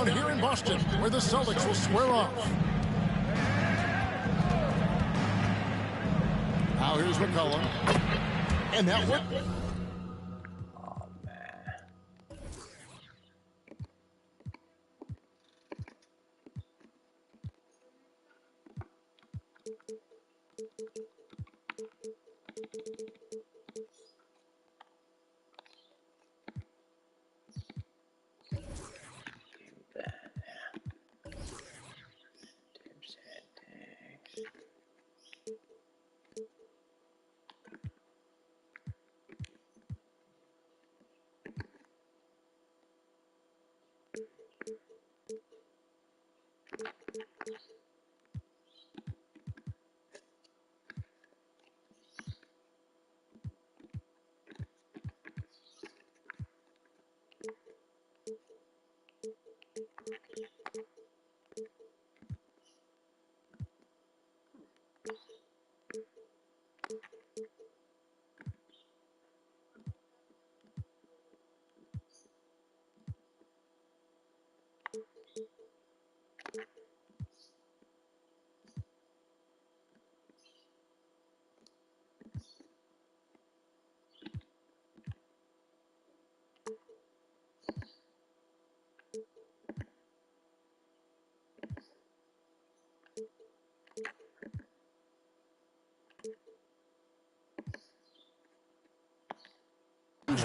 down here in Boston, where the Celtics will square off. Now here's McCollum. And that one. Oh, man.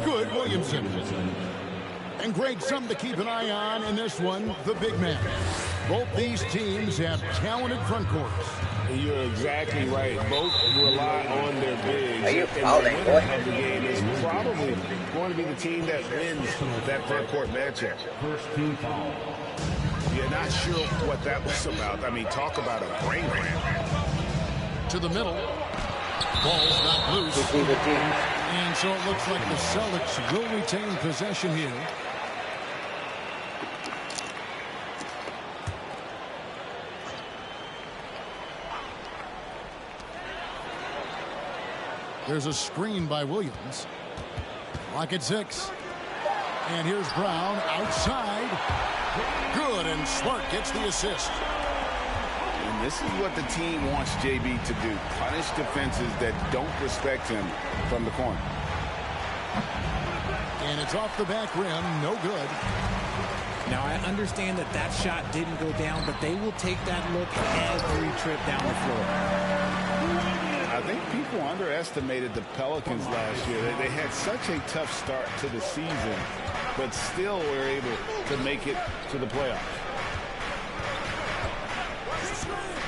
Good, Williamson. And Greg, something to keep an eye on in this one, the big man. Both these teams have talented front courts. You're exactly right. Both rely on their bigs. Are you and the winner of the game is probably going to be the team that wins that front court matchup. First team foul. You're not sure what that was about. I mean, talk about a brain cramp. To the middle. Ball's not loose. And so it looks like the Celtics will retain possession here. There's a screen by Williams. Lock at 6. And here's Brown outside. Good, and Smart gets the assist. And this is what the team wants JB to do. Punish defenses that don't respect him from the corner. And it's off the back rim. No good. Now, I understand that that shot didn't go down, but they will take that look every trip down the floor. I think people underestimated the Pelicans last year. They had such a tough start to the season, but still were able to make it to the playoffs.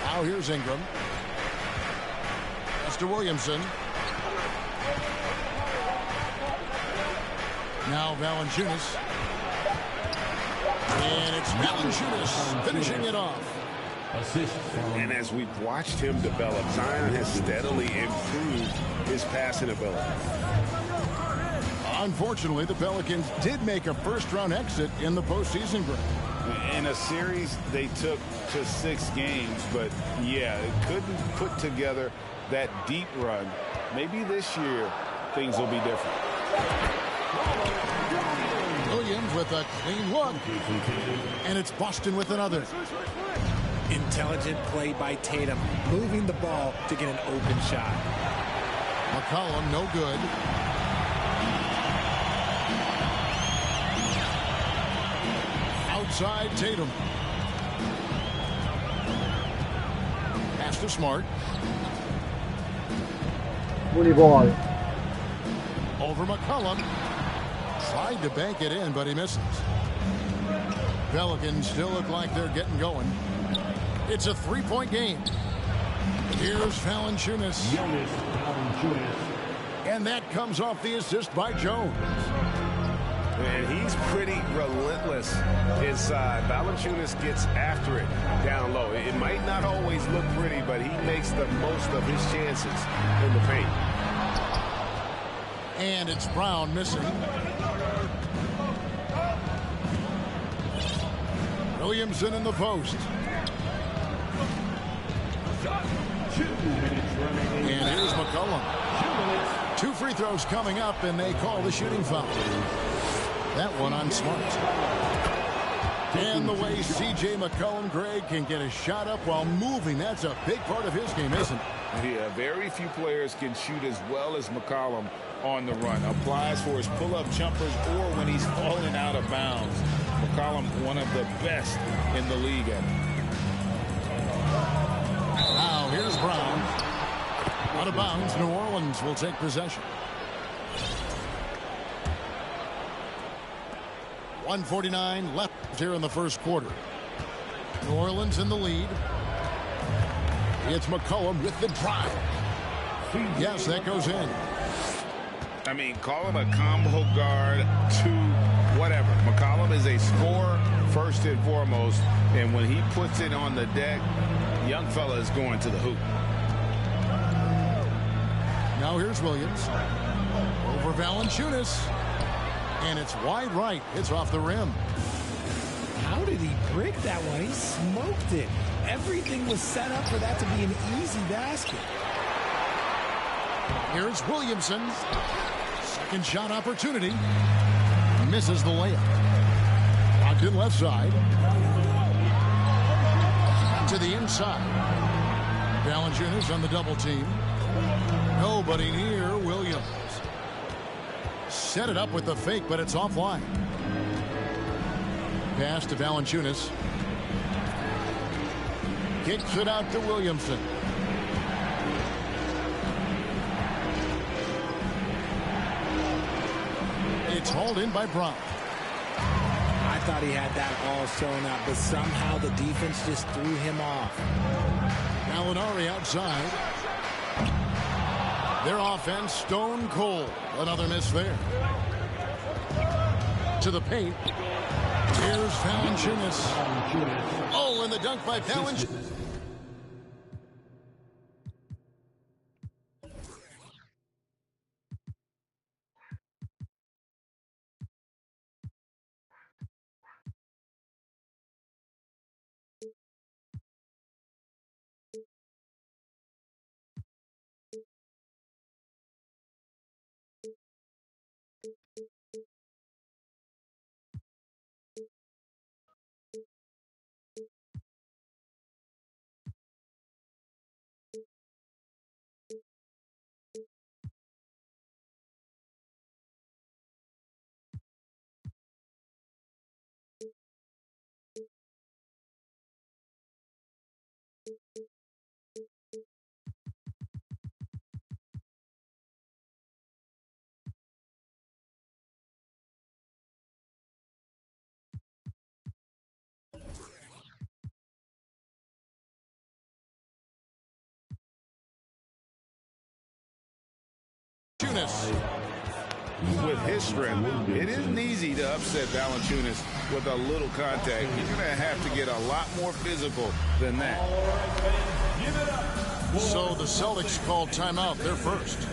Now here's Ingram. Mr. Williamson. Now Valanciunas. And it's Valanciunas finishing it off. Assist. And as we've watched him develop, Zion has steadily improved his passing ability. Unfortunately, the Pelicans did make a first-round exit in the postseason, Greg. In a series they took to 6 games, but yeah, it couldn't put together that deep run. Maybe this year things will be different. Williams with a clean look. And it's Boston with another. Intelligent play by Tatum, moving the ball to get an open shot. McCollum, no good. Outside Tatum. Pass to Smart. Mooney ball. Over McCollum. Tried to bank it in, but he misses. Pelicans still look like they're getting going. It's a 3-point game. Here's Valanciunas. And that comes off the assist by Jones. And he's pretty relentless inside. Valanciunas gets after it down low. It might not always look pretty, but he makes the most of his chances in the paint. And it's Brown missing. Williamson in the post. And here's McCollum. 2 free throws coming up, and they call the shooting foul. That one on Smart. And the way C.J. McCollum, Greg, can get a shot up while moving, that's a big part of his game, isn't it? Yeah, very few players can shoot as well as McCollum on the run. Applies for his pull-up jumpers or when he's falling out of bounds. McCollum, one of the best in the league at it. Now, here's Brown. Out of bounds, New Orleans will take possession. 1:49 left here in the first quarter. New Orleans in the lead. It's McCollum with the drive. Yes, that goes in. I mean, call him a combo guard to whatever. McCollum is a scorer first and foremost, and when he puts it on the deck, young fella is going to the hoop. Now here's Williams. Over Valanciunas. And it's wide right. It's off the rim. How did he brick that one? He smoked it. Everything was set up for that to be an easy basket. Here's Williamson. Second shot opportunity. Misses the layup. Locked in left side. To the inside. Valanciunas on the double team. Nobody near Williams. Set it up with the fake, but it's offline. Pass to Valanciunas. Kicks it out to Williamson. It's hauled in by Brown. I thought he had that all sewn up, but somehow the defense just threw him off. Gallinari outside. Their offense stone cold. Another miss there. To the paint. Here's Valanciunas. Oh, and the dunk by Valanciunas. With his strength, it isn't easy to upset Valanciunas with a little contact. You're going to have to get a lot more physical than that. So the Celtics called timeout. They're first.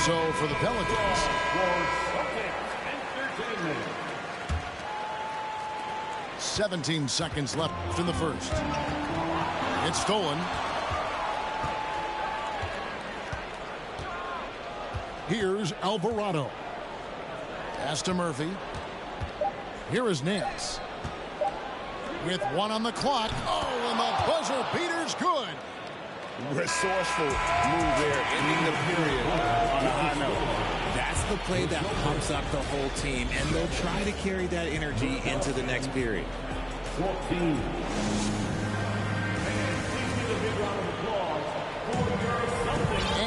So for the Pelicans, 17 seconds left in the first. It's stolen. Here's Alvarado. Pass to Murphy. Here is Nance. With one on the clock. Oh, and the buzzer beater's good. Resourceful move there, ending the period on a high note. That's the play that pumps up the whole team, and they'll try to carry that energy into the next period. 14.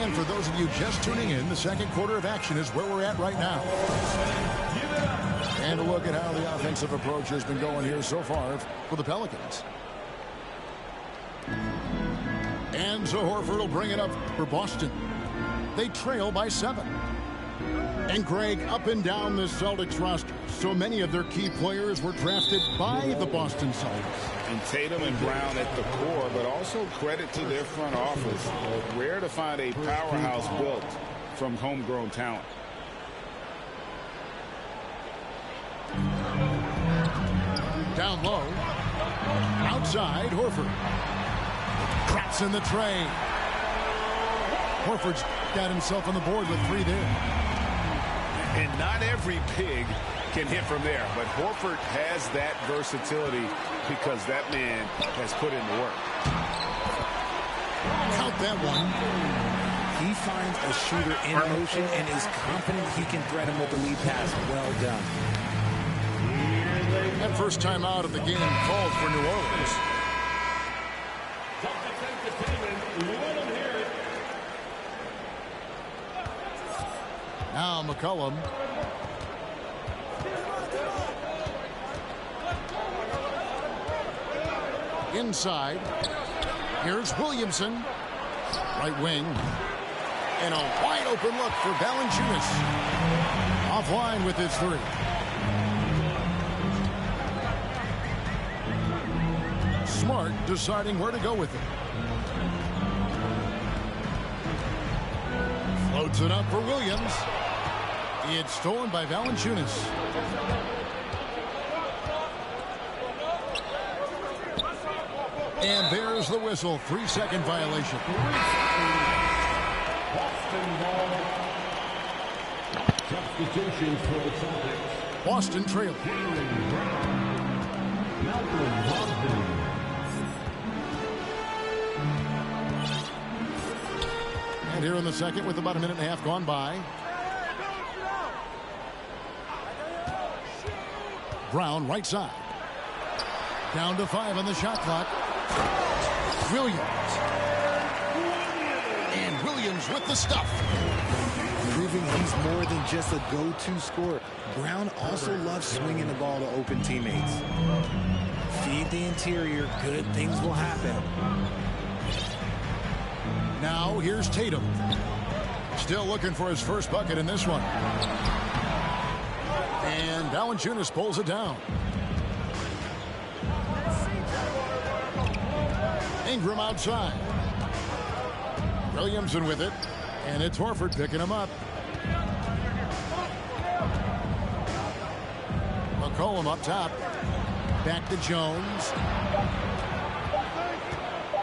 And for those of you just tuning in, the second quarter of action is where we're at right now. And a look at how the offensive approach has been going here so far for the Pelicans. And so Horford will bring it up for Boston. They trail by 7. And Greg, up and down the Celtics roster, so many of their key players were drafted by the Boston Celtics. And Tatum and Brown at the core, but also credit to their front office. Rare to find a powerhouse built from homegrown talent. Down low. Outside, Horford. Traps in the tray. Horford's got himself on the board with 3 there. And not every big can hit from there, but Horford has that versatility because that man has put in the work. Count that one. He finds a shooter in motion and is confident he can threat him with the lead pass. Well done. That first time out of the game called for New Orleans. Now McCollum. Inside. Here's Williamson. Right wing. And a wide open look for Valanciunas. Offline with his 3. Smart deciding where to go with it. Floats it up for Williams. It's stolen by Valanciunas. And there's the whistle. 3-second violation. Substitutions for the Celtics. Boston trail. And here in the second with about a minute and a half gone by. Brown right side. Down to 5 on the shot clock. Williams. And Williams with the stuff. Proving he's more than just a go-to scorer. Brown also loves swinging the ball to open teammates. Feed the interior, good things will happen. Now here's Tatum. Still looking for his first bucket in this one. And Valanciunas pulls it down. Ingram outside. Williamson with it. And it's Horford picking him up. McCollum up top. Back to Jones.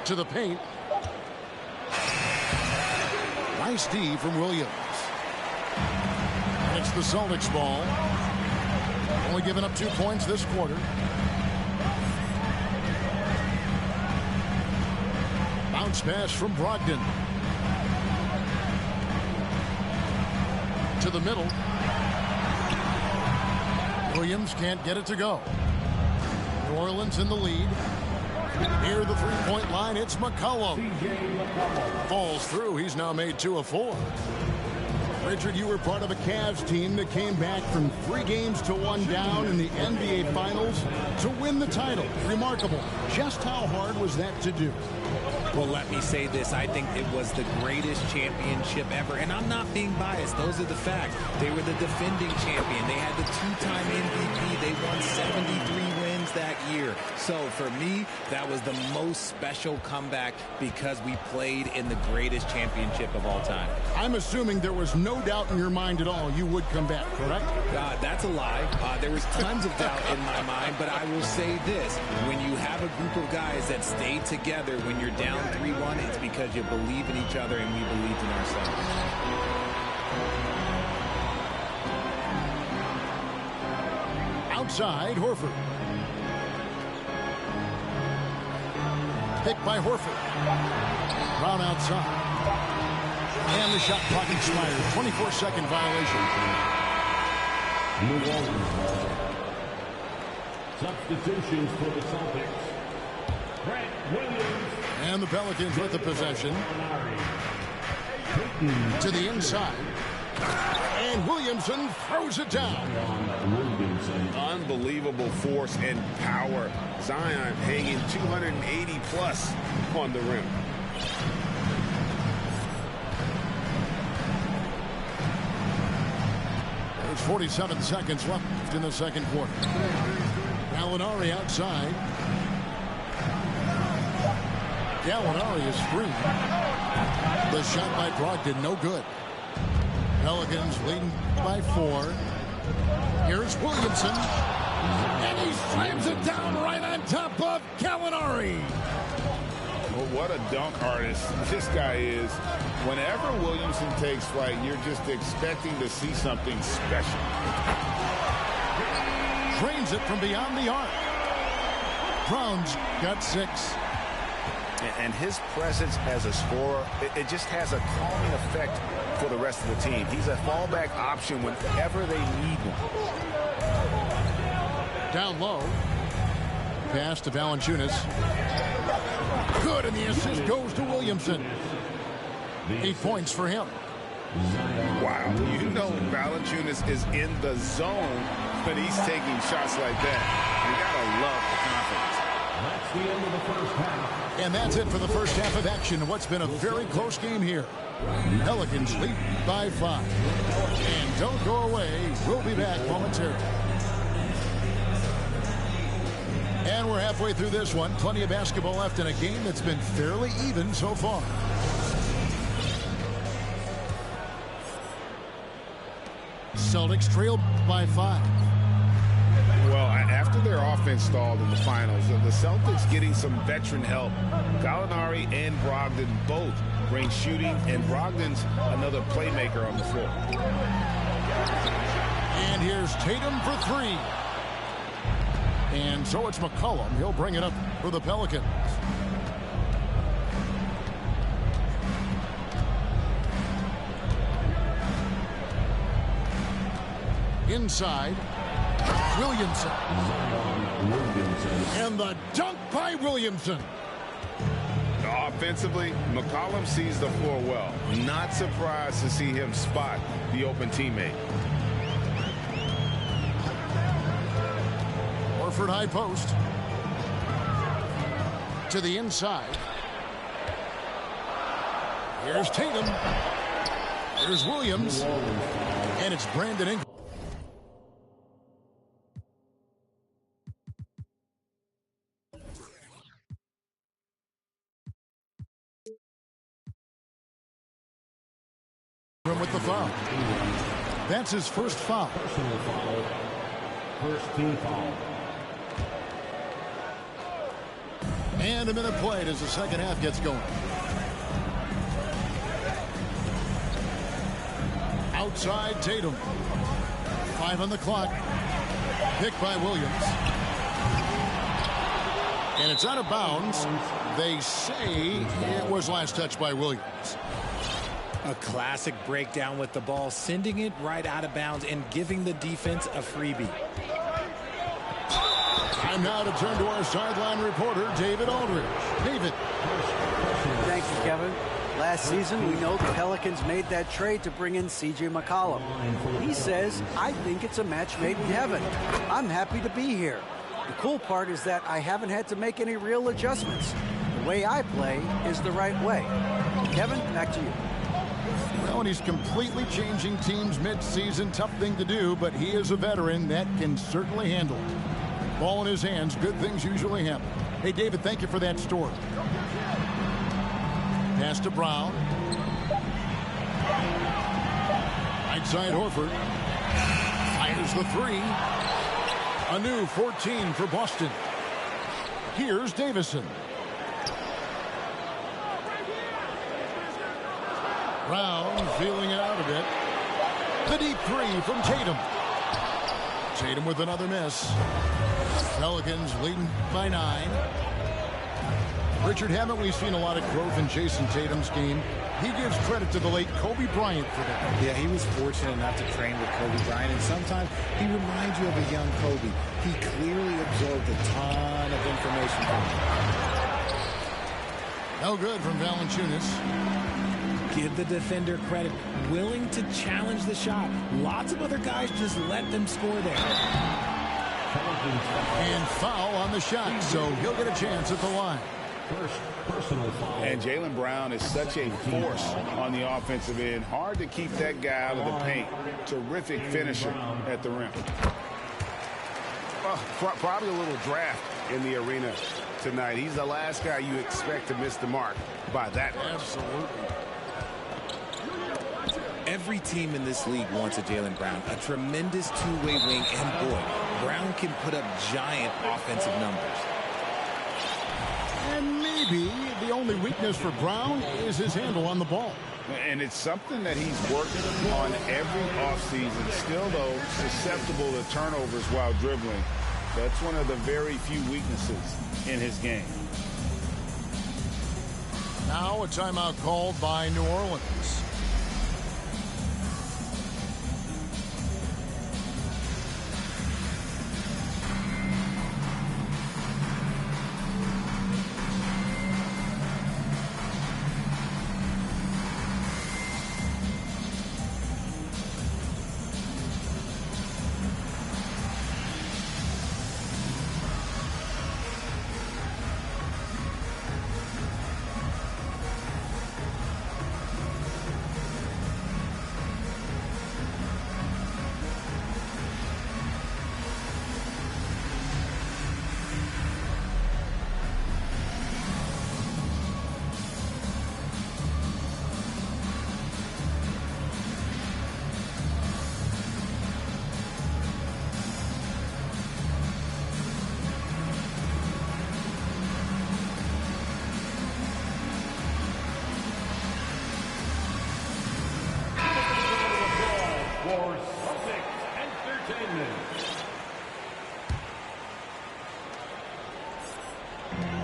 To the paint. Nice D from Williams. And it's the Celtics ball. Only giving up 2 points this quarter. Bounce pass from Brogdon. To the middle. Williams can't get it to go. New Orleans in the lead. Near the three-point line, it's McCollum. Falls through. He's now made 2 of 4. Richard, you were part of a Cavs team that came back from 3 games to 1 down in the NBA Finals to win the title. Remarkable. Just how hard was that to do? Well, let me say this. I think it was the greatest championship ever. And I'm not being biased. Those are the facts. They were the defending champion. They had the 2-time MVP. They won 73 wins that year. So for me, that was the most special comeback because we played in the greatest championship of all time. I'm assuming there was no doubt in your mind at all you would come back, correct? That's a lie. There was tons of doubt in my mind, but I will say this. When you have a group of guys that stay together when you're down 3-1, it's because you believe in each other and we believed in ourselves. Outside, Horford. Picked by Horford. Brown outside. And the shot clock expires. 24-second violation. New Orleans ball. Substitutions for the Celtics. Grant Williams. And the Pelicans with the possession. To the inside. And Williamson throws it down. Unbelievable force and power. Zion hanging 280 plus on the rim. There's 47 seconds left in the second quarter. Gallinari outside. Gallinari is free. The shot by Brogdon, no good. Pelicans leading by 4. Here's Williamson. And he slams it down right on top of Gallinari. Well, what a dunk artist this guy is. Whenever Williamson takes flight, you're just expecting to see something special. Drains it from beyond the arc. Brown's got 6. And his presence as a scorer, it just has a calming effect for the rest of the team. He's a fallback option whenever they need one. Down low. Pass to Valanciunas. Good, and the assist goes to Williamson. 8 points for him. Wow, you know Valanciunas is in the zone when he's taking shots like that. You gotta love the confidence. That's the end of the first half. And that's it for the first half of action. What's been a very close game here. Pelicans lead by 5. And don't go away. We'll be back momentarily. And we're halfway through this one. Plenty of basketball left in a game that's been fairly even so far. Celtics trail by 5. Well, after their offense stalled in the finals, the Celtics getting some veteran help. Gallinari and Brogdon both bring shooting, and Brogdon's another playmaker on the floor. And here's Tatum for 3. And so it's McCollum. He'll bring it up for the Pelicans. Inside. Williamson. And the dunk by Williamson. Offensively, McCollum sees the floor well. Not surprised to see him spot the open teammate. Horford high post. To the inside. Here's Tatum. Here's Williams. And it's Brandon Ingram. With the foul. That's his first foul. Personal foul. First team foul. And a minute played as the second half gets going. Outside Tatum. 5 on the clock. Picked by Williams. And it's out of bounds. They say it was last touched by Williams. A classic breakdown with the ball, sending it right out of bounds and giving the defense a freebie. Time now to turn to our sideline reporter, David Aldridge. David. Thank you, Kevin. Last season, we know the Pelicans made that trade to bring in C.J. McCollum. He says, I think it's a match made in heaven. I'm happy to be here. The cool part is that I haven't had to make any real adjustments. The way I play is the right way. Kevin, back to you. Well, and he's completely changing teams mid-season. Tough thing to do, but he is a veteran that can certainly handle it. Ball in his hands. Good things usually happen. Hey, David, thank you for that story. Pass to Brown. Right side Horford. Fires the 3. A new 14 for Boston. Here's Davison. Brown feeling it out a bit. The deep 3 from Tatum. Tatum with another miss. Pelicans leading by 9. Richard, haven't we seen a lot of growth in Jason Tatum's game? He gives credit to the late Kobe Bryant for that. Yeah, he was fortunate enough to train with Kobe Bryant, and sometimes he reminds you of a young Kobe. He clearly absorbed a ton of information from him. No good from Valanciunas. Give the defender credit. Willing to challenge the shot. Lots of other guys just let them score there. And foul on the shot, so he'll get a chance at the line. First personal foul. And Jaylen Brown is such a force on the offensive end. Hard to keep that guy out of the paint. Terrific finisher at the rim. Probably a little draft in the arena tonight. He's the last guy you expect to miss the mark by that much. Absolutely. Every team in this league wants a Jaylen Brown, a tremendous two-way wing, and boy, Brown can put up giant offensive numbers. And maybe the only weakness for Brown is his handle on the ball. And it's something that he's worked on every offseason. Still, though, susceptible to turnovers while dribbling. That's one of the very few weaknesses in his game. Now a timeout called by New Orleans.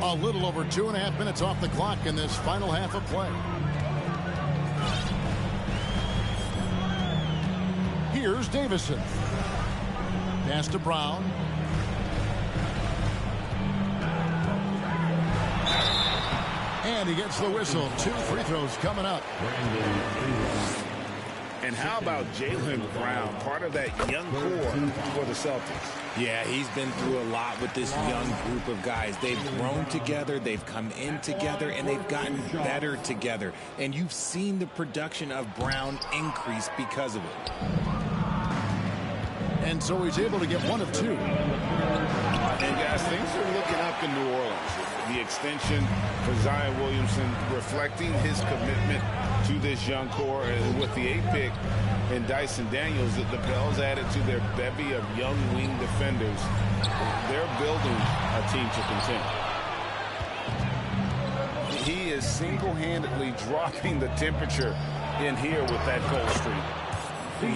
A little over 2.5 minutes off the clock in this final half of play. Here's Davison. Pass to Brown. And he gets the whistle. 2 free throws coming up. And how about Jaylen Brown, part of that young core for the Celtics? Yeah, he's been through a lot with this young group of guys. They've grown together, they've come in together, and they've gotten better together. And you've seen the production of Brown increase because of it. And so he's able to get 1 of 2. And guys, things are looking up in New Orleans. The extension for Zion Williamson reflecting his commitment to this young core, and with the 8th pick and Dyson Daniels, that the Pels added to their bevy of young wing defenders. They're building a team to contend. He is single-handedly dropping the temperature in here with that cold streak.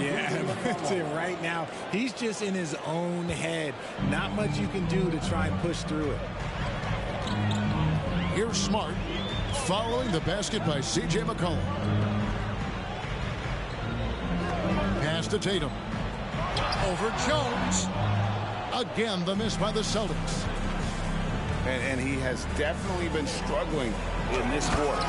Yeah, right now, he's just in his own head. Not much you can do to try and push through it. Here's Smart, following the basket by C.J. McCollum. Pass to Tatum. Over Jones. Again, the miss by the Celtics. And he has definitely been struggling in this quarter.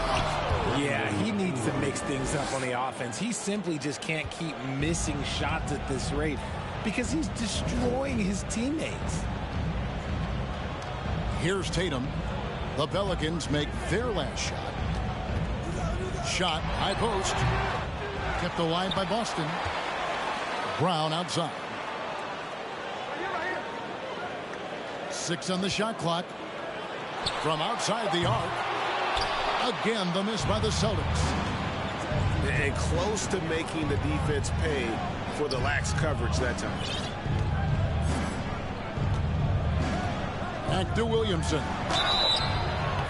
Yeah, he needs to mix things up on the offense. He simply just can't keep missing shots at this rate because he's destroying his teammates. Here's Tatum. The Pelicans make their last shot. Shot, high post. Kept alive by Boston. Brown outside. 6 on the shot clock. From outside the arc. Again, the miss by the Celtics. And close to making the defense pay for the lax coverage that time. Back to Williamson.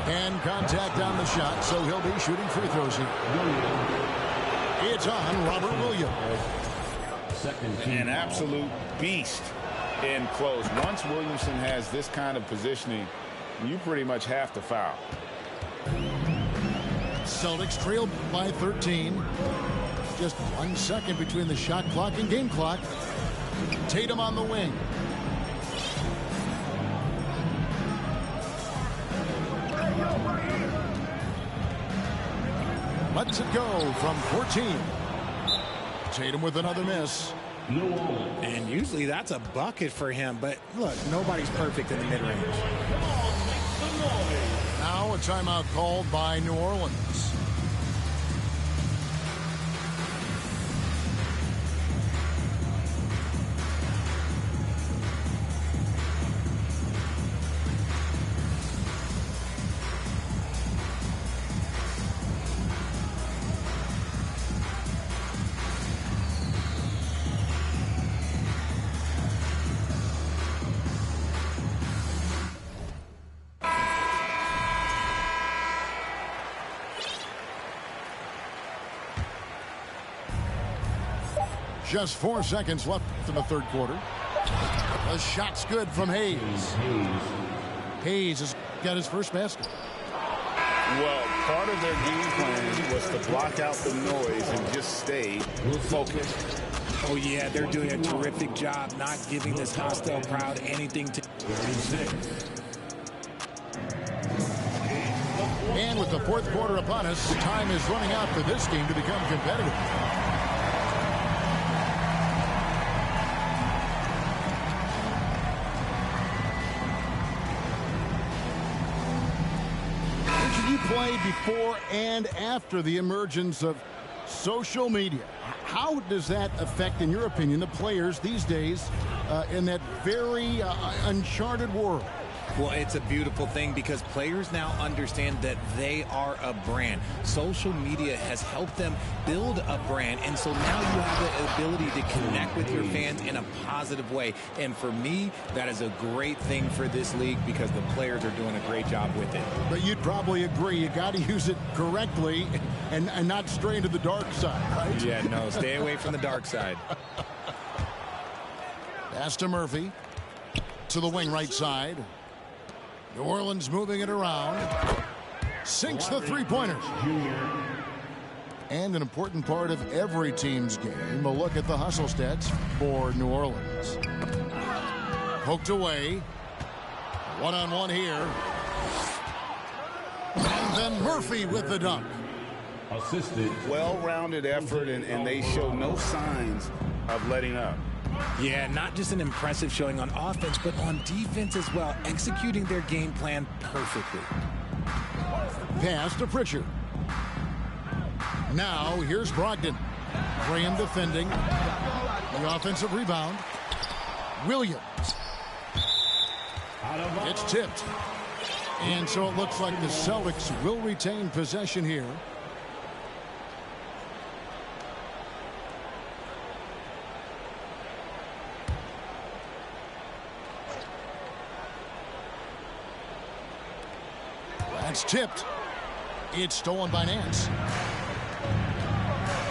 And contact on the shot, so he'll be shooting free throws here. It's on Robert Williams. An absolute beast in close. Once Williamson has this kind of positioning, you pretty much have to foul. Celtics trail by 13. Just 1 second between the shot clock and game clock. Tatum on the wing. Lets it go from 14. Tatum with another miss. And usually that's a bucket for him, but look, nobody's perfect in the mid-range. Now a timeout called by New Orleans. Just 4 seconds left in the third quarter. The shot's good from Hayes. Hayes has got his first basket. Well, part of their game plan was to block out the noise and just stay focused. Oh, yeah, they're doing a terrific job not giving this hostile crowd anything to... And with the fourth quarter upon us, time is running out for this game to become competitive. Played before and after the emergence of social media. How does that affect, in your opinion, the players these days in that very uncharted world? Well, it's a beautiful thing because players now understand that they are a brand. Social media has helped them build a brand, and so now you have the ability to connect with your fans in a positive way. And for me, that is a great thing for this league because the players are doing a great job with it. But you'd probably agree you got to use it correctly and not stray into the dark side, right? Yeah, no, stay away from the dark side. Pass to Murphy. To the wing right side. New Orleans moving it around. Sinks the three-pointers. And an important part of every team's game, a look at the hustle stats for New Orleans. Poked away. One-on-one here. And then Murphy with the dunk. Assisted. Well-rounded effort, and they show no signs of letting up. Yeah, not just an impressive showing on offense, but on defense as well, executing their game plan perfectly. Pass to Pritchard. Now, here's Brogdon. Graham defending. The offensive rebound. Williams. It's tipped. And so it looks like the Celtics will retain possession here. That's tipped. It's stolen by Nance.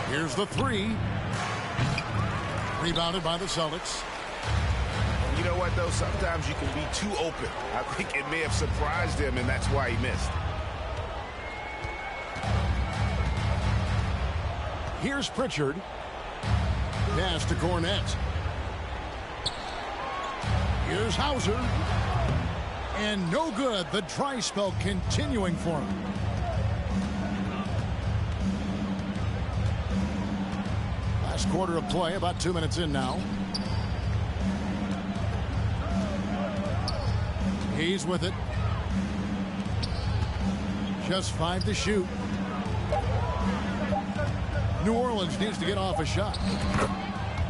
Here's the three. Rebounded by the Celtics. You know what, though? Sometimes you can be too open. I think it may have surprised him, and that's why he missed. Here's Pritchard. Pass to Cornette. Here's Hauser. And no good. The dry spell continuing for him. Last quarter of play, about 2 minutes in now. He's with it. Just 5 to shoot. New Orleans needs to get off a shot.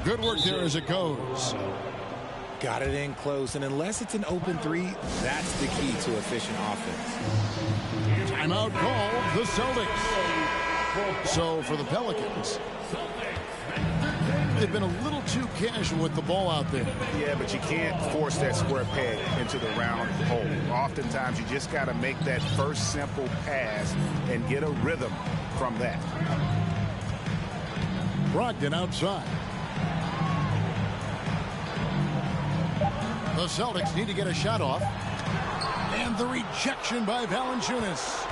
Good work there as it goes. Got it in close, and unless it's an open three, that's the key to efficient offense. Timeout called the Celtics. So for the Pelicans, they've been a little too casual with the ball out there. Yeah, but you can't force that square peg into the round hole. Oftentimes, you just got to make that first simple pass and get a rhythm from that. Brogdon outside. The Celtics need to get a shot off. And the rejection by Valanciunas.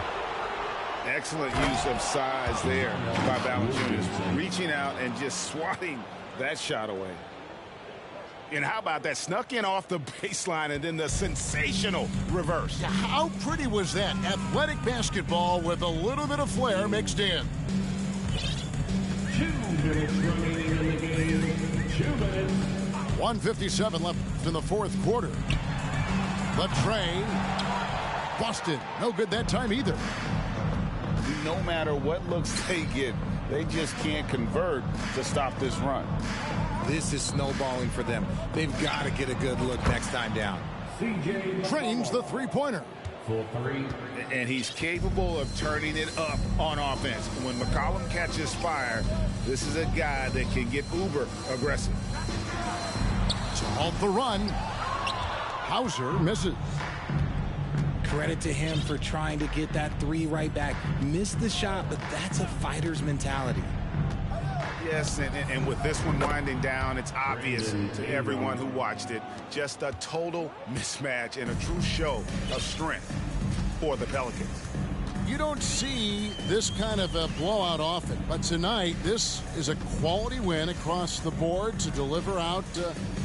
Excellent use of size there by Valanciunas, reaching out and just swatting that shot away. And how about that? Snuck in off the baseline and then the sensational reverse. Yeah, how pretty was that? Athletic basketball with a little bit of flair mixed in. 2 minutes remaining in the game. 2 minutes. 1:57 left in the fourth quarter. The tray. Busted. No good that time either. No matter what looks they get, they just can't convert to stop this run. This is snowballing for them. They've got to get a good look next time down. CJ Trains the three-pointer. for 3. And he's capable of turning it up on offense. When McCollum catches fire, this is a guy that can get uber aggressive. To halt the run. Hauser misses. Credit to him for trying to get that three right back. Missed the shot, but that's a fighter's mentality. Yes, and with this one winding down, it's obvious to everyone who watched it. Just a total mismatch and a true show of strength for the Pelicans. You don't see this kind of a blowout often, but tonight this is a quality win across the board to deliver out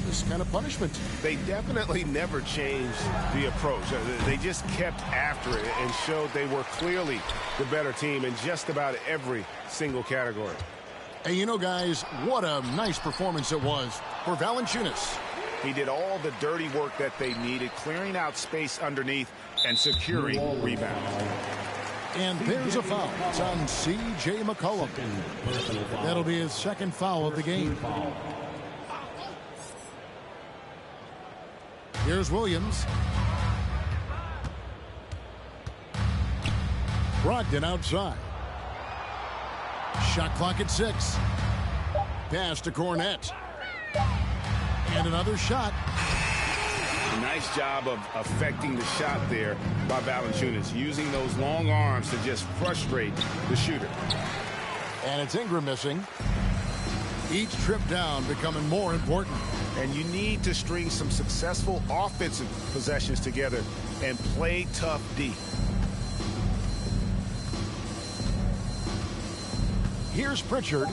this kind of punishment. They definitely never changed the approach. They just kept after it and showed they were clearly the better team in just about every single category. And you know, guys, what a nice performance it was for Valanciunas. He did all the dirty work that they needed, clearing out space underneath and securing rebounds. And there's a foul. It's on C.J. McCollum. That'll be his second foul of the game. Here's Williams. Brogdon outside. Shot clock at 6. Pass to Cornette. And another shot. Nice job of affecting the shot there by Valanciunas, using those long arms to just frustrate the shooter. And it's Ingram missing. Each trip down becoming more important. And you need to string some successful offensive possessions together and play tough D. Here's Pritchard.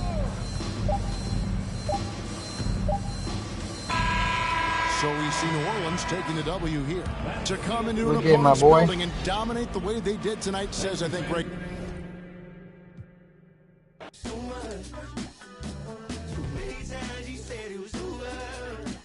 So we see New Orleans taking the W here. To come into an opponent's building and dominate the way they did tonight says, I think, Greg,